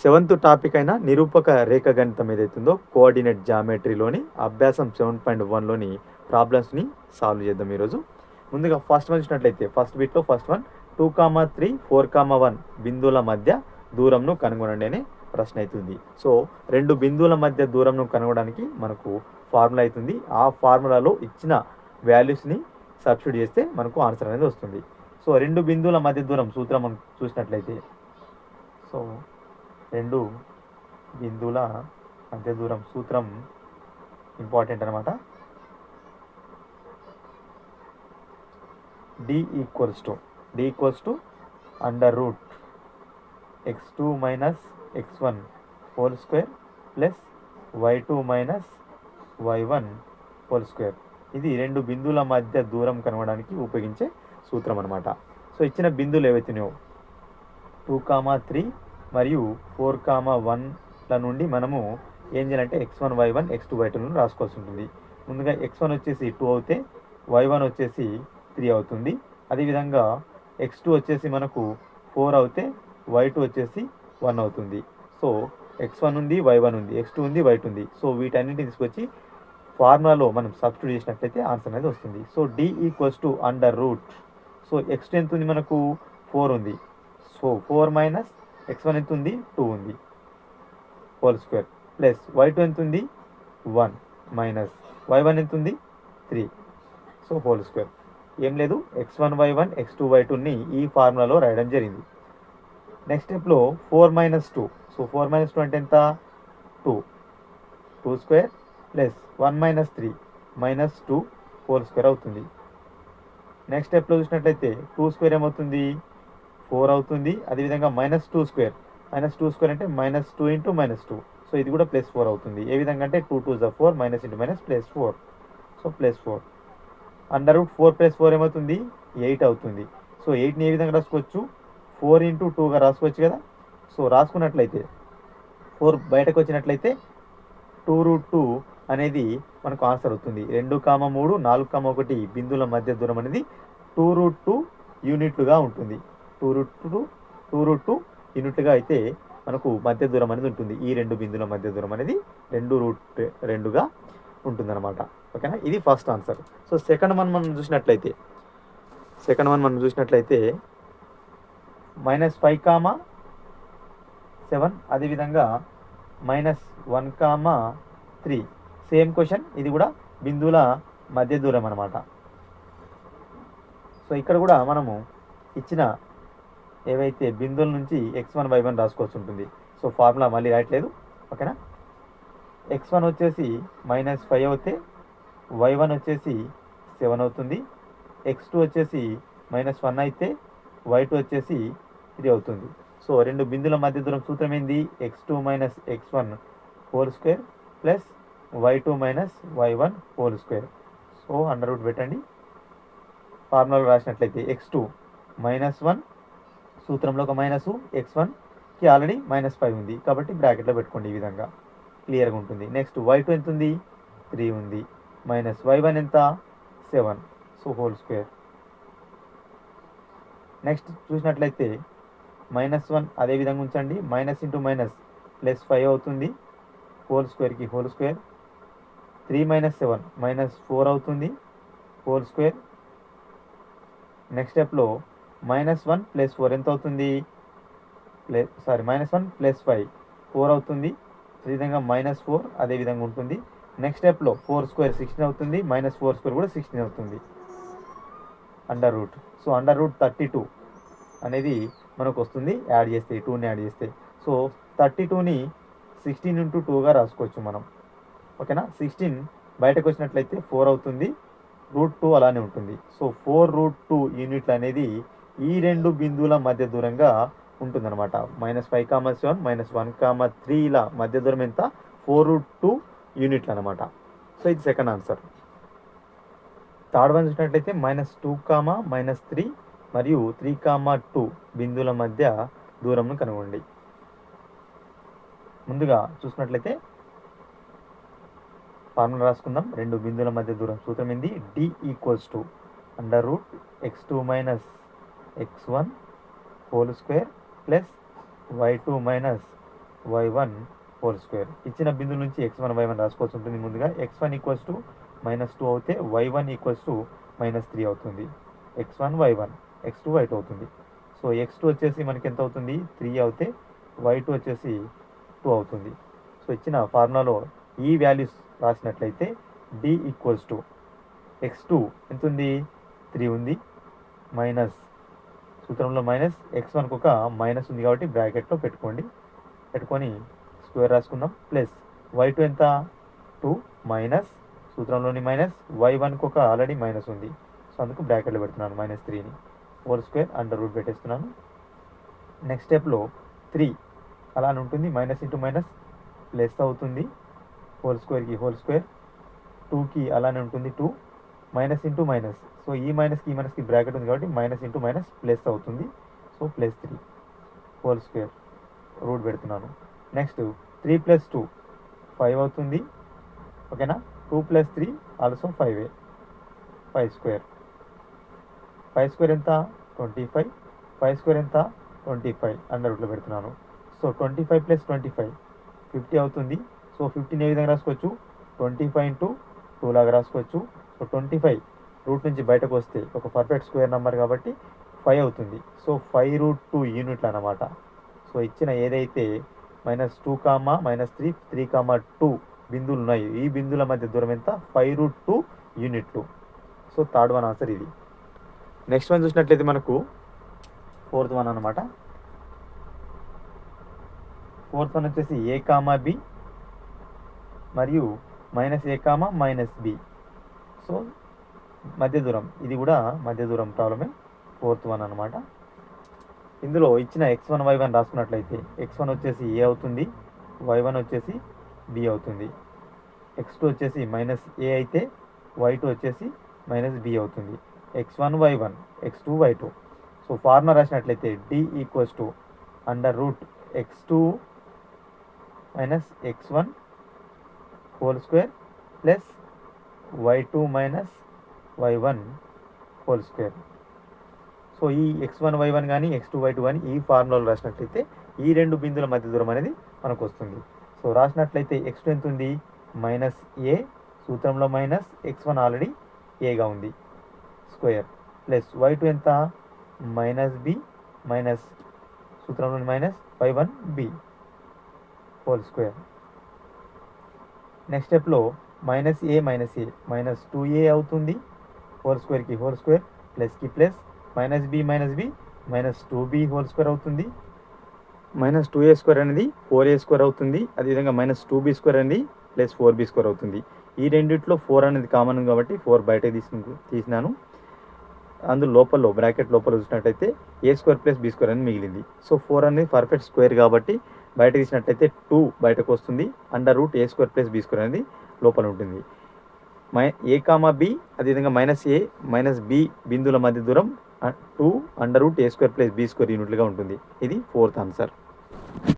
Seventh topic అయిన నిరూపక రేఖాగణితం ఏదైతుందో coordinate జామెట్రీలోని అభ్యాసం 7.1లోని ప్రాబ్లమ్స్ని సాల్వ్ చేద్దాం ఈరోజు. ముందుగా ఫస్ట్ వన్ చూసినట్లయితే ఫస్ట్ బిట్లో ఫస్ట్ వన్ 2, 3, 4, 1 బిందువుల మధ్య దూరంను కనుగొనండి అనే ప్రశ్న అవుతుంది. సో రెండు బిందువుల మధ్య దూరంను కనుగొనడానికి మనకు ఫార్ములా అవుతుంది. ఆ ఫార్ములాలో ఇచ్చిన వాల్యూస్ని సబ్స్టిట్యూట్ చేస్తే మనకు ఆన్సర్ అనేది వస్తుంది. సో రెండు బిందువుల మధ్య దూరం సూత్రం మనం చూసినట్లయితే సో రెండు బిందువుల మధ్య దూరం సూత్రం ఇంపార్టెంట్ అనమాట. d equals to under root x2 minus x1 whole square plus y2 minus y1 whole square. ఇది రెండు బిందువుల మధ్య దూరం కనుగొనడానికి ఉపయోగించే సూత్రం అనమాట. సో ఇచ్చిన బిందువులు ఏవైతున్నాయో 2, 3 మరియు 4, 1ల నుండి మనము ఏం చేయాలంటే x1 y1 x2 y2 రాసుకోవాల్సి ఉంటుంది. ముందుగా x1 వచ్చేసి 2 అవుతే y1 వచ్చేసి 3 అవుతుంది. అదేవిధంగా x2 వచ్చేసి మనకు 4 అవుతే y2 వచ్చేసి 1 అవుతుంది. సో x1 ఉంది, y1 ఉంది, x2 ఉంది, y2 ఉంది. సో వీటన్నిటిని తీసుకొచ్చి ఫార్ములాలో మనం సబ్స్టిట్యూట్ చేసినట్లయితే ఆన్సర్ అనేది వస్తుంది. So d equals to under root. So x2 ఎంత ఉంది మనకు 4 ఉంది. సో 4 మైనస్ x1 ఎంత ఉంది 2 ఉంది హోల్ స్క్వేర్ ప్లస్ y2 ఎంత ఉంది 1 మైనస్ y1 ఎంత ఉంది 3 సో హోల్ స్క్వేర్. ఏం లేదు x1 y1 x2 y2ని ఈ ఫార్ములాలో రాయడం జరిగింది. నెక్స్ట్ స్టెప్లో 4 - 2. సో 4 - 2 అంటే ఎంత 2 స్క్వేర్ ప్లస్ 1 - 3 -2 హోల్ స్క్వేర్ అవుతుంది. నెక్స్ట్ స్టెప్లో చూసినట్లయితే 2 స్క్వేర్ ఏమవుతుంది 4 అవుతుంది. అదేవిధంగా -2 స్క్వేర్ అంటే -2 ఇంటూ -2. సో ఇది కూడా +4 అవుతుంది. ఏ విధంగా అంటే 2 2 = 4 - ఇంటూ +4. సో +4 అండర్ రూట్ 4 + 4 ఏమవుతుంది 8 అవుతుంది. సో 8ని ఏ విధంగా రాసుకోవచ్చు 4 × 2గా రాసుకోవచ్చు కదా. సో రాసుకున్నట్లయితే 4 బయటకు వచ్చినట్లయితే 2√2 అనేది మనకు ఆన్సర్ అవుతుంది. 2, 3, 4, 1 బిందువుల మధ్య దూరం అనేది 2√2 యూనిట్లుగా ఉంటుంది. 2√2 యూనిట్లుగా అయితే మనకు మధ్య దూరం అనేది ఉంటుంది. ఈ రెండు బిందువుల మధ్య దూరం అనేది 2√2గా ఉంటుందన్నమాట. ఓకేనా, ఇది first answer. So second one మనం చూసినట్లయితే -5, అదేవిధంగా -1, 3 సేమ్ క్వశ్చన్. ఇది కూడా బిందువుల మధ్య దూరం అన్నమాట. సో ఇక్కడ కూడా మనము ఇచ్చిన ఏవైతే బిందువుల నుంచి x1 y1 రాసుకోవాల్సి ఉంటుంది. సో ఫార్ములా మళ్ళీ రాయట్లేదు. ఓకేనా, x1 వచ్చేసి -5 అవుతే y1 వచ్చేసి 7 అవుతుంది. x2 వచ్చేసి -1 అయితే y2 వచ్చేసి 3 అవుతుంది. సో రెండు బిందువుల మధ్య దూరం సూత్రం ఏంది x2 - x1 whole square plus y2 - y1 whole square. So under root పెట్టండి. ఫార్ములాలో రాసినట్లయితే x2 -1 సూత్రంలో ఒక మైనస్, x1కి ఆల్రెడీ -5 ఉంది కాబట్టి బ్రాకెట్లో పెట్టుకోండి. ఈ విధంగా క్లియర్గా ఉంటుంది. నెక్స్ట్ y2 ఎంత ఉంది 3 ఉంది మైనస్ y1 ఎంత 7. So whole square. నెక్స్ట్ చూసినట్లయితే -1 అదే విధంగా ఉంచండి. మైనస్ ఇంటూ మైనస్ +5 అవుతుంది. హోల్ స్క్వేర్కి హోల్ స్క్వేర్. 3 - 7 -4 అవుతుంది హోల్ స్క్వేర్. నెక్స్ట్ స్టెప్లో -1 + 4 ఎంత అవుతుంది -1 + 5 4 అవుతుంది. అదేవిధంగా -4 అదే విధంగా ఉంటుంది. నెక్స్ట్ స్టెప్లో 4 స్క్వేర్ 16 అవుతుంది. -4 స్క్వేర్ కూడా 16 అవుతుంది under root. So under root 32 అనేది మనకు వస్తుంది యాడ్ చేస్తే, 2ని యాడ్ చేస్తే. సో 32ని 16 × 2గా రాసుకోవచ్చు మనం. ఓకేనా, 16 బయటకు వచ్చినట్లయితే 4 అవుతుంది. √2 అలానే ఉంటుంది. సో 4√2 యూనిట్లు అనేది ఈ రెండు బిందువుల మధ్య దూరంగా ఉంటుందన్నమాట. -5, 7 -1, 3ల మధ్య దూరం ఎంత 4√2 యూనిట్లు అనమాట. సో ఇది సెకండ్ ఆన్సర్. థర్డ్ వన్ చూసినట్లయితే -2, -3 మరియు 3, 2 బిందువుల మధ్య దూరంను కనుగొనండి. ముందుగా చూసినట్లయితే ఫార్ములా రాసుకుందాం. రెండు బిందువుల మధ్య దూరం సూత్రం ఏంది d equals to under root x2 - x1 whole square plus y2 - y1 whole square. ఇచ్చిన బిందువు నుంచి x1 y1 రాసుకోవాల్సి ఉంటుంది. ముందుగా x1 ఈక్వల్స్ టు -2 అవుతే y1 ఈక్వల్స్ టు -3 అవుతుంది. x1 y1 x2 y2 అవుతుంది. సో x2 వచ్చేసి మనకి ఎంత అవుతుంది 3 అవుతే y2 వచ్చేసి 2 అవుతుంది. సో ఇచ్చిన ఫార్ములాలో ఈ వాల్యూస్ రాసినట్లయితే d ఈక్వల్స్ టు x2 ఎంత ఉంది 3 ఉంది, మైనస్ సూత్రంలో మైనస్ x1కు ఒక మైనస్ ఉంది కాబట్టి బ్రాకెట్లో పెట్టుకొని స్క్వేర్ రాసుకుందాం. ప్లస్ y2 ఎంత 2 మైనస్ సూత్రంలోని మైనస్ y1కు ఒక ఆల్రెడీ మైనస్ ఉంది. సో అందుకు బ్రాకెట్లో పెడుతున్నాను -3ని హోల్ స్క్వేర్ అండర్ రూట్ పెట్టేస్తున్నాను. నెక్స్ట్ స్టెప్లో 3 అలానే ఉంటుంది, మైనస్ ఇంటూ మైనస్ ప్లస్ అవుతుంది, హోల్ స్క్వేర్కి హోల్ స్క్వేర్, 2కి అలానే ఉంటుంది 2 మైనస్ ఇంటూ మైనస్. సో ఈ మైనస్కి బ్రాకెట్ ఉంది కాబట్టి మైనస్ ఇంటూ మైనస్ ప్లస్ అవుతుంది. సో +3 హోల్ స్క్వేర్ రూట్ పెడుతున్నాను. నెక్స్ట్ 3 + 2 5 అవుతుంది. ఓకేనా, 2 + 3 ఆల్సో 5 5 స్క్వేర్. 5 స్క్వేర్ ఎంత 25, 5 స్క్వేర్ ఎంత 25 అండర్ రూట్లో పెడుతున్నాను. సో 25 + 25 50 అవుతుంది. సో 50ని ఏ విధంగా రాసుకోవచ్చు 25 × 2 లాగా రాసుకోవచ్చు. సో 25 రూట్ నుంచి బయటకు వస్తే ఒక పర్ఫెక్ట్ స్క్వేర్ నెంబర్ కాబట్టి 5 అవుతుంది. సో 5√2 యూనిట్లు అన్నమాట. సో ఇచ్చిన ఏదైతే -2, -3, 3, 2 బిందువులు ఉన్నాయి, ఈ బిందువుల మధ్య దూరం ఎంత 5√2 యూనిట్లు. సో థర్డ్ వన్ ఆన్సర్ ఇది. నెక్స్ట్ వన్ చూసినట్లయితే మనకు ఫోర్త్ వన్ అనమాట. ఫోర్త్ వన్ వచ్చేసి a, b మరియు -a, -b. సో మధ్య దూరం, ఇది కూడా మధ్య దూరం ప్రాబ్లమే, ఫోర్త్ వన్ అనమాట. ఇందులో ఇచ్చిన x1 y1 రాసుకున్నట్లయితే x1 వచ్చేసి a అవుతుంది, y1 వచ్చేసి b అవుతుంది. x2 వచ్చేసి -a అయితే y2 వచ్చేసి -b అవుతుంది. x1 y1 x2 y2. So formula రాసినట్లయితే d equals to √x2 - x1 whole square plus y2 - y1 whole square. So ఈ x1 y1 కానీ x2 y2 కానీ ఈ ఫార్ములాలో రాసినట్లయితే ఈ రెండు బిందువుల మధ్య దూరం అనేది మనకు వస్తుంది. సో రాసినట్లయితే x2 ఎంత ఉంది -a, సూత్రంలో మైనస్, x1 ఆల్రెడీ ఏగా ఉంది స్క్వేర్, ప్లస్ y2 ఎంత -b మైనస్ సూత్రంలో minus y1b whole square. Next స్టెప్లో -a -2a అవుతుంది, హోల్ స్క్వేర్కి హోల్ స్క్వేర్, ప్లస్కి plus, -b -2b whole square అవుతుంది. -2a² అనేది 4a² అవుతుంది. అదేవిధంగా -2b² అనేది +4b² అవుతుంది. ఈ రెండిట్లో 4 అనేది కామన్ కాబట్టి 4 బయట తీసినాను. అందులో లోపల బ్రాకెట్ లోపల చూసినట్టయితే a² + b² అని మిగిలింది. సో 4 అనేది పర్ఫెక్ట్ స్క్వేర్ కాబట్టి బయట తీసినట్టయితే 2 బయటకు వస్తుంది. √a² + b² అనేది లోపల ఉంటుంది. a, b అదేవిధంగా -a - b బిందువుల మధ్య దూరం 2 √a² + b² యూనిట్లుగా ఉంటుంది. ఇది ఫోర్త్ ఆన్సర్.